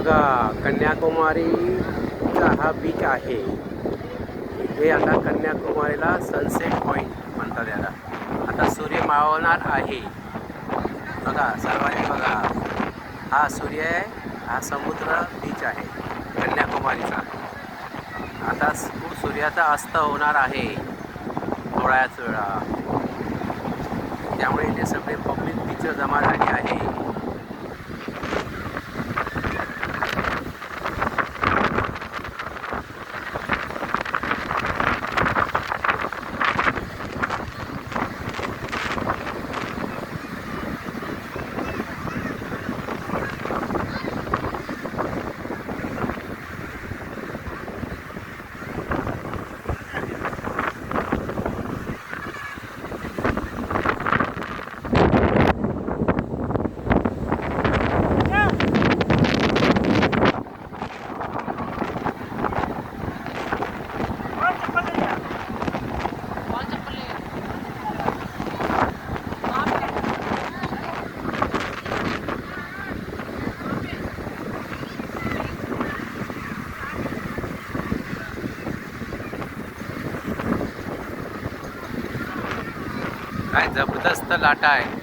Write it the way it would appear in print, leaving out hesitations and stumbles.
बघा कन्याकुमारीचा हा बीच आहे. इथे आता कन्याकुमारीला सनसेट पॉईंट म्हणतात याला. आता सूर्य मावळणार आहे. बघा सर्वांनी बघा, हा सूर्य आहे, हा समुद्र बीच आहे कन्याकुमारीचा. आता सूर्याचा अस्त होणार आहे थोड्याच वेळा. त्यामुळे इथे सगळे पब्लिक बीच जमा झाली आहे. काय जबरदस्त लाटा आहे.